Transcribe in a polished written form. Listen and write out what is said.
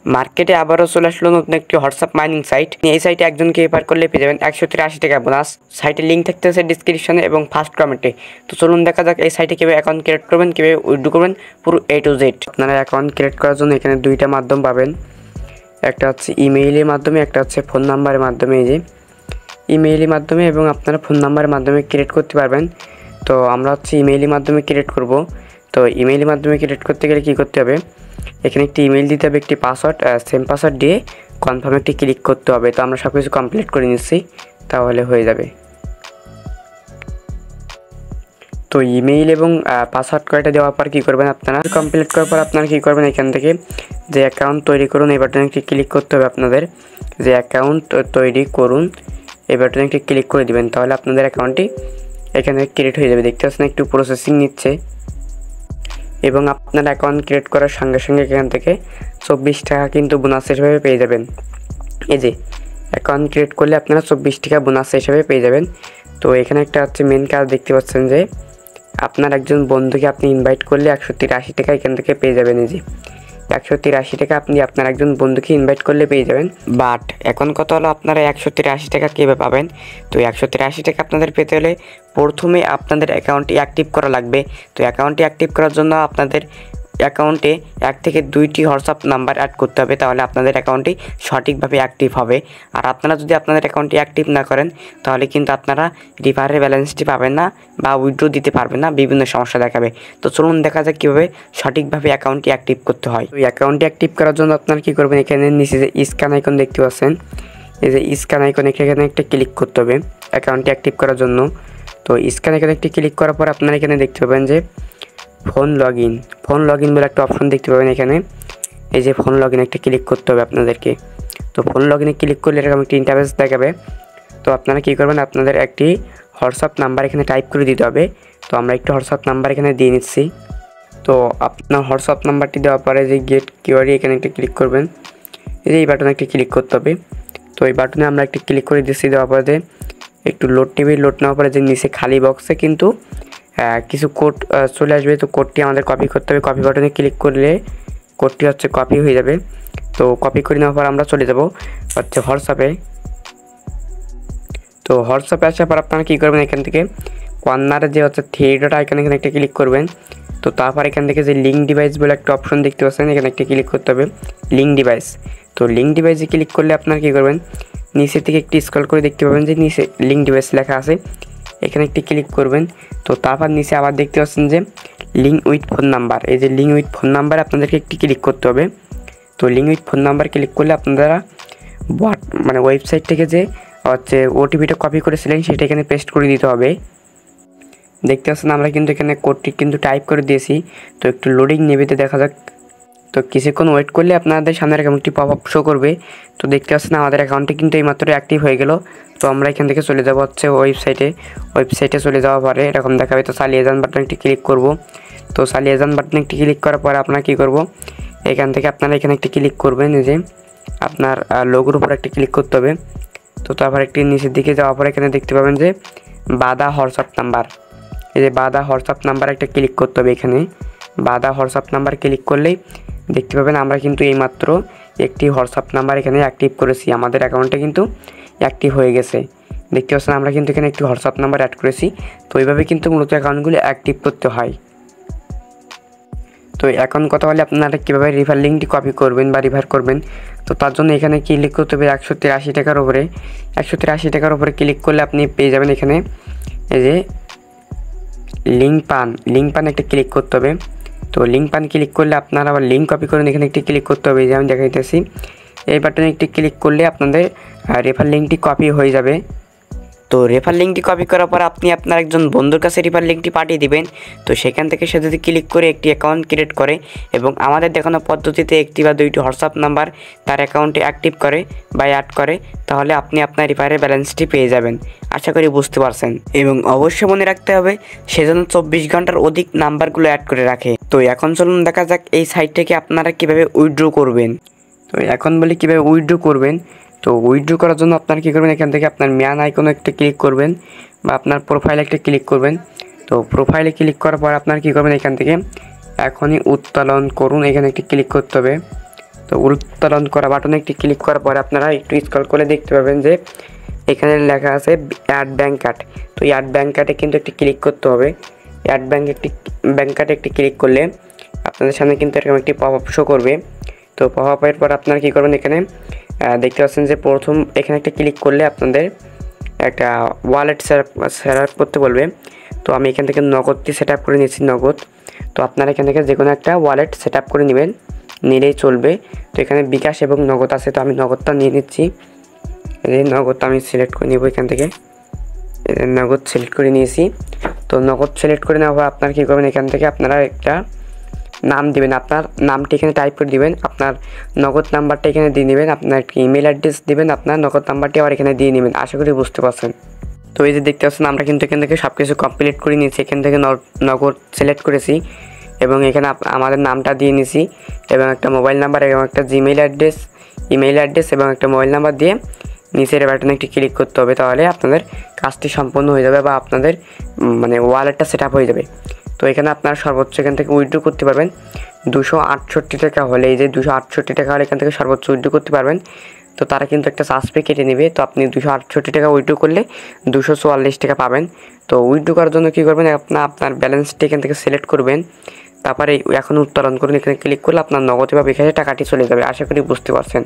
মার্কেটে আবারও চলে আসলো নতুন একটি হোয়াটসঅ্যাপ মাইনিং সাইট। এই সাইটে একজনকে রেফার করলে পেয়ে যাবেন 183 টাকা বোনাস। সাইটের লিঙ্ক থাকতেছে ডিসক্রিপশনে এবং ফার্স্ট কমেন্টে। তো চলুন দেখা যাক এই সাইটে কীভাবে অ্যাকাউন্ট ক্রিয়েট করবেন, কীভাবে উইথড্র করবেন, পুরো A to Z। আপনারা অ্যাকাউন্ট ক্রিয়েট করার জন্য এখানে দুইটা মাধ্যম পাবেন, একটা হচ্ছে ইমেইলের মাধ্যমে, একটা হচ্ছে ফোন নাম্বারের মাধ্যমে। এই যে ইমেইলের মাধ্যমে এবং আপনারা ফোন নাম্বারের মাধ্যমে ক্রিয়েট করতে পারবেন। তো আমরা হচ্ছে ইমেইলের মাধ্যমে ক্রিয়েট করব। তো ইমেইলের মাধ্যমে ক্রিয়েট করতে গেলে কী করতে হবে, এখানে একটি ইমেইল দিতে হবে, একটি পাসওয়ার্ড, সেম পাসওয়ার্ড দিয়ে কনফার্ম একটি ক্লিক করতে হবে। তো আমরা সব কিছু কমপ্লিট করে নিচ্ছি, তাহলে হয়ে যাবে। তো ইমেইল এবং পাসওয়ার্ড কয়টা দেওয়ার পর কী করবেন, আপনারা কমপ্লিট করার পর আপনারা কী করবেন, এখান থেকে যে অ্যাকাউন্ট তৈরি করুন এই বাটনে একটি ক্লিক করতে হবে আপনাদের। যে অ্যাকাউন্ট তৈরি করুন এই বাটনে একটি ক্লিক করে দিবেন, তাহলে আপনাদের অ্যাকাউন্টটি এখানে ক্রিয়েট হয়ে যাবে। দেখতে পাচ্ছেন একটু প্রসেসিং নিচ্ছে এবং আপনার অ্যাকাউন্ট ক্রিয়েট করার সঙ্গে সঙ্গে এখান থেকে 24 টাকা কিন্তু বোনাস হিসেবে পেয়ে যাবেন। এই যে অ্যাকাউন্ট ক্রিয়েট করলে আপনারা 24 টাকা বোনাস হিসেবে পেয়ে যাবেন। তো এখানে একটা হচ্ছে মেন কাজ দেখতে পাচ্ছেন যে আপনার একজন বন্ধুকে আপনি ইনভাইট করলে 183 টাকা এখান থেকে পেয়ে যাবেন। এই যে 183 টাকা আপনি আপনার একজন বন্ধুকে ইনভাইট করলে পেয়ে যাবেন। বাট এখন কথা হলো আপনারা 183 টাকা কীভাবে পাবেন। তো 183 টাকা আপনাদের পেতে হলে প্রথমে আপনাদের অ্যাকাউন্টটি অ্যাক্টিভ করা লাগবে। তো অ্যাকাউন্টটি অ্যাক্টিভ করার জন্য আপনাদের অ্যাকাউন্টে 1 থেকে 2টি হোয়াটসঅ্যাপ নাম্বার অ্যাড করতে হবে, তাহলে আপনাদের অ্যাকাউন্টটি সঠিকভাবে অ্যাক্টিভ হবে। আর আপনারা যদি আপনাদের অ্যাকাউন্টটি অ্যাক্টিভ না করেন তাহলে কিন্তু আপনারা রিফারের ব্যালেন্সটি পাবেন না বা উইথড্র দিতে পারবেন না, বিভিন্ন সমস্যা দেখাবে। তো চলুন দেখা যাক কীভাবে সঠিকভাবে অ্যাকাউন্টটি অ্যাক্টিভ করতে হয়। তো অ্যাকাউন্টটি অ্যাক্টিভ করার জন্য আপনারা কী করবেন, এখানে নিচে যে স্ক্যান আইকন দেখতে পাচ্ছেন, এই যে স্ক্যান আইকন এখানে একটা ক্লিক করতে হবে অ্যাকাউন্টটি অ্যাক্টিভ করার জন্য। তো স্ক্যান আইকনে একটি ক্লিক করার পর আপনারা এখানে দেখতে পাবেন যে ফোন লগ ইন বলে একটা অপশন দেখতে পাবেন এখানে। এই যে ফোন লগ ইন একটা ক্লিক করতে হবে আপনাদেরকে। তো ফোন লগ ইনে ক্লিক করলে এরকম একটি ইন্টারফেস দেখাবে। তো আপনারা কী করবেন, আপনাদের একটি হোয়াটসঅ্যাপ নাম্বার এখানে টাইপ করে দিতে হবে। তো আমরা একটি হোয়াটসঅ্যাপ নাম্বার এখানে দিয়ে নিচ্ছি। তো আপনার হোয়াটসঅ্যাপ নাম্বারটি দেওয়ার পরে যে গেট কিওয়ারি এখানে একটা ক্লিক করবেন, এই যে এই বাটনে একটি ক্লিক করতে হবে। তো এই বাটনে আমরা একটি ক্লিক করে দিচ্ছি, দেওয়ার পরে একটু লোড টিভি লোড নেওয়ার পরে যে নিচে খালি বক্সে কিন্তু কিছু কোড চলে আসবে। তো কোডটি আমাদের কপি করতে হবে, কপি বাটনে ক্লিক করলে কোডটি হচ্ছে কপি হয়ে যাবে। তো কপি করে নেওয়ার পর আমরা চলে যাব হচ্ছে হোয়াটসঅ্যাপে। তো হোয়াটসঅ্যাপে আসার পর আপনারা কী করবেন, এখান থেকে কর্নারে যে হচ্ছে থ্রি ডট আইকন এখানে একটা ক্লিক করবেন। তো তারপর এখান থেকে যে লিঙ্ক ডিভাইস বলে একটা অপশন দেখতে পাচ্ছেন, এখানে একটা ক্লিক করতে হবে লিঙ্ক ডিভাইস। তো লিঙ্ক ডিভাইসে ক্লিক করলে আপনারা কী করবেন, নিচে থেকে একটি স্ক্রল করে দেখতে পাবেন যে নিচে লিঙ্ক ডিভাইস লেখা আছে, এখানে একটি ক্লিক করবেন। তো তারপর নিচে আবার দেখতে পাচ্ছেন যে লিঙ্ক উইথ ফোন নাম্বার, এই যে লিঙ্ক উইথ ফোন নাম্বার আপনাদেরকে একটি ক্লিক করতে হবে। তো link with phone number click করলে আপনারা ওয়েবসাইট থেকে যে হচ্ছে ওটিপিটা কপি করেছিলেন সেটা এখানে পেস্ট করে দিতে হবে। দেখতে পাচ্ছেন আমরা কিন্তু এখানে কোডটি কিন্তু টাইপ করে দিয়েছি। তো একটু লোডিং নেবে, দেখা যাক। তো কিছুক্ষণ ওয়েট করলে আপনাদের সামনে এরকম একটি পপ আপ শো করবে। তো দেখতে পাচ্ছেন আমাদের অ্যাকাউন্টটি কিন্তু এইমাত্র অ্যাক্টিভ হয়ে গেল। তো আমরা এখান থেকে চলে যাব হচ্ছে ওয়েবসাইটে চলে যাওয়ার পরে এরকম দেখাবে। তো চালিয়ে যান বাটনে একটি ক্লিক করব। তো চালিয়ে যান বাটনে একটি ক্লিক করার পরে আপনারা কী করব, এখান থেকে আপনারা এখানে একটি ক্লিক করবেন, এই যে আপনার লোগোর উপর একটি ক্লিক করতে হবে। তো তারপর একটি নিচের দিকে যাওয়ার পরে এখানে দেখতে পাবেন যে বাদা হোয়াটসঅ্যাপ নাম্বার, এই যে বাদা হোয়াটসঅ্যাপ নাম্বার একটা ক্লিক করতে হবে। এখানে বাদা হোয়াটসঅ্যাপ নাম্বার ক্লিক করলেই দেখতে পাবেন আমরা কিন্তু এইমাত্র একটি হোয়াটসঅ্যাপ নাম্বার এখানে অ্যাক্টিভ করেছি, আমাদের অ্যাকাউন্টে কিন্তু অ্যাক্টিভ হয়ে গেছে। দেখতে পাচ্ছেন আমরা কিন্তু এখানে একটি হোয়াটসঅ্যাপ নাম্বার অ্যাড করেছি। তো এইভাবে কিন্তু মূলত অ্যাকাউন্টগুলো অ্যাক্টিভ করতে হয়। তো এখন কথা বলে আপনারা কীভাবে রিফার লিঙ্কটি কপি করবেন বা রিফার করবেন। তো তার জন্য এখানে ক্লিক করতে হবে 183 টাকার উপরে। 183 টাকার উপরে ক্লিক করলে আপনি পেয়ে যাবেন এখানে এই যে লিঙ্ক পান একটা ক্লিক করতে হবে। তো লিঙ্ক পান ক্লিক করলে আপনারা আবার লিঙ্ক কপি করেন, এখানে একটি ক্লিক করতে হবে, যে আমি দেখাইতেছি। এই বাটনে একটি ক্লিক করলে আপনাদের রেফার লিঙ্কটি কপি হয়ে যাবে। তো রেফার লিঙ্কটি কপি করার পর আপনি আপনার একজন বন্ধুর কাছে রেফার লিঙ্কটি পাঠিয়ে দিবেন। তো সেখান থেকে সে যদি ক্লিক করে একটি অ্যাকাউন্ট ক্রিয়েট করে এবং আমাদের দেখানো পদ্ধতিতে একটি বা দুইটি হোয়াটসঅ্যাপ নাম্বার তার অ্যাকাউন্টে অ্যাক্টিভ করে বা অ্যাড করে, তাহলে আপনি আপনার রেফারের ব্যালেন্সটি পেয়ে যাবেন। আশা করি বুঝতে পারছেন। এবং অবশ্যই মনে রাখতে হবে সেজন্য 24 ঘন্টার অধিক নাম্বারগুলো অ্যাড করে রাখে। তো এখন চলুন দেখা যাক এই সাইট থেকে আপনারা কীভাবে উইথড্র করবেন। তো এখন বলি কীভাবে উইথড্র করবেন। তো উইথড্র করার জন্য আপনারা কী করবেন, এখান থেকে আপনার ম্যান আইকনে একটা ক্লিক করবেন বা আপনার প্রোফাইলে একটা ক্লিক করবেন। তো প্রোফাইলে ক্লিক করার পর আপনারা কী করবেন, এখান থেকে এখনই উত্তোলন করুন এখানে একটি ক্লিক করতে হবে। তো উত্তোলন করা বাটনে একটি ক্লিক করার পরে আপনারা একটু স্ক্রল করে দেখতে পাবেন যে এখানে লেখা আছে অ্যাড ব্যাঙ্ক কার্ড। তো এই অ্যাড ব্যাঙ্ক কার্ডে কিন্তু একটি ক্লিক করতে হবে। অ্যাড ব্যাঙ্ক কার্ডে একটি ক্লিক করলে আপনাদের সামনে কিন্তু এরকম একটি পপ আপ শো করবে। তো পপ আপের পর আপনারা কী করবেন, এখানে দেখতে পাচ্ছেন যে প্রথম এখানে একটা ক্লিক করলে আপনাদের একটা ওয়ালেট সেট আপ করতে বলবে। তো আমি এখান থেকে নগদটি সেট আপ করে নিয়েছি, নগদ। তো আপনারা এখান থেকে যে কোনো একটা ওয়ালেট সেট আপ করে নেবেন, নিলেই চলবে। তো এখানে বিকাশ এবং নগদ আছে, তো আমি নগদটা নিয়ে নিচ্ছি। এই নগদটা আমি সিলেক্ট করে নেব, এখান থেকে নগদ সিলেক্ট করে নিয়েছি। তো নগদ সিলেক্ট করে নেওয়ার পর আপনারা কী করবেন, এখান থেকে আপনারা একটা নাম দিবেন, আপনার নামটি এখানে টাইপ করে দিবেন, আপনার নগদ নাম্বারটা এখানে দিয়ে নেবেন, আপনার একটা ইমেল অ্যাড্রেস দিবেন, আপনার নগদ নাম্বারটি আবার এখানে দিয়ে নেবেন। আশা করি বুঝতে পারছেন। তো এই যে দেখতে পাচ্ছেন আমরা কিন্তু এখান থেকে সব কিছু কমপ্লিট করে নিয়েছি। এখান থেকে নগদ সিলেক্ট করেছি এবং এখানে আমাদের নামটা দিয়ে নিয়েছি এবং একটা মোবাইল নাম্বার এবং একটা ইমেল অ্যাড্রেস এবং একটা মোবাইল নাম্বার দিয়ে নিচের বাটনে একটি ক্লিক করতে হবে। তাহলে আপনাদের কাজটি সম্পন্ন হয়ে যাবে বা আপনাদের মানে ওয়ালেটটা সেট আপ হয়ে যাবে। তো এখানে আপনারা সর্বোচ্চ এখান থেকে উইথড্র করতে পারবেন 268 টাকা হলে। এই যে 268 টাকা হলে এখান থেকে সর্বোচ্চ উইথড্র করতে পারবেন। তো তারা কিন্তু একটা চার্জ ফি কেটে নেবে। তো আপনি 268 টাকা উইথড্র করলে 244 টাকা পাবেন। তো উইথড্র করার জন্য কী করবেন, আপনার ব্যালেন্সটি এখান থেকে সিলেক্ট করবেন, তারপরে এখন উত্তোলন করুন, এখানে ক্লিক করলে আপনার নগদে বা বিকাশে টাকাটি চলে যাবে। আশা করি বুঝতে পারছেন।